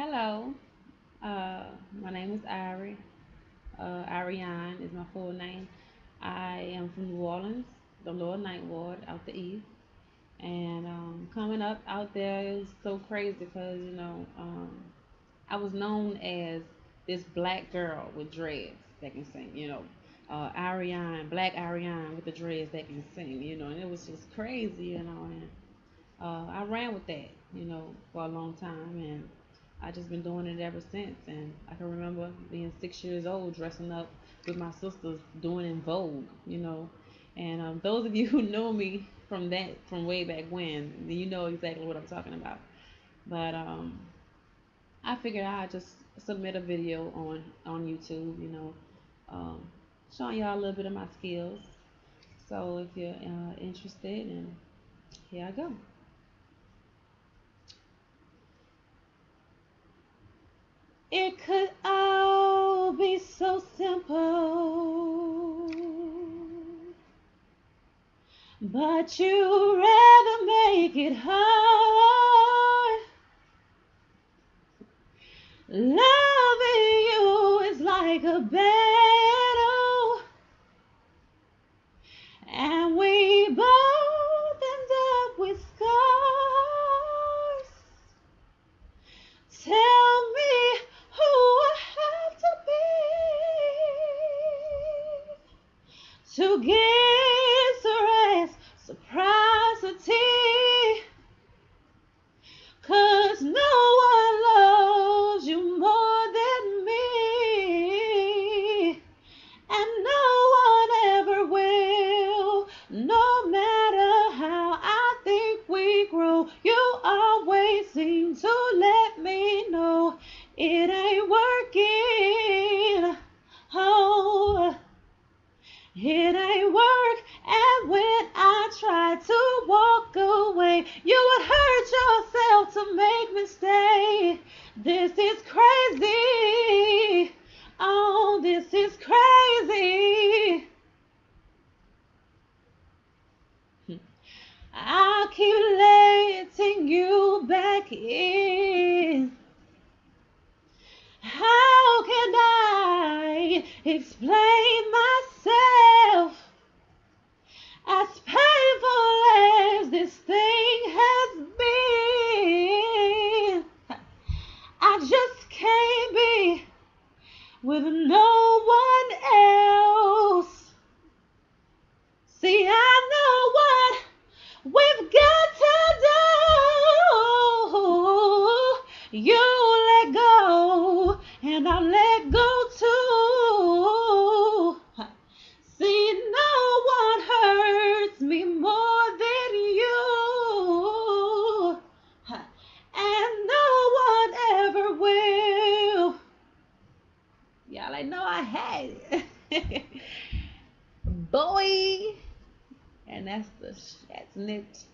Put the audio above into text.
Hello, uh, my name is Ari. Ariane is my full name. I am from New Orleans, the Lower Ninth Ward, out the east. And coming up out there, it was so crazy because I was known as this black girl with dreads that can sing. Ariane, Black Ariane with the dreads that can sing. And it was just crazy. And I ran with that, for a long time, and I just been doing it ever since. And I can remember being 6 years old, dressing up with my sisters, doing in Vogue, And those of you who know me from way back when, you know exactly what I'm talking about. But I figured I'd just submit a video on YouTube, um, showing y'all a little bit of my skills. So if you're interested, and here I go. It could all be so simple, but you rather make it hard. Loving you is like a battle, and we both end up with scars. Tell me who I have to be to get reciprocity. 'Cause no one loves you more than me, and no one ever will. No matter how I think we grow, you always seem to let me know it ain't working. Oh, it ain't work. And when I try to walk away, you would hurt yourself to make me stay. This is crazy. Oh, this is crazy. I keep letting you back in. How can I explain myself? As painful as this thing has been, I just can't be with no one else. See, I know what we've got to do. You let go, and I'll let go too. See, no one hurts me more than you, and no one ever will. Y'all, I know I had it. Boy, and that's it.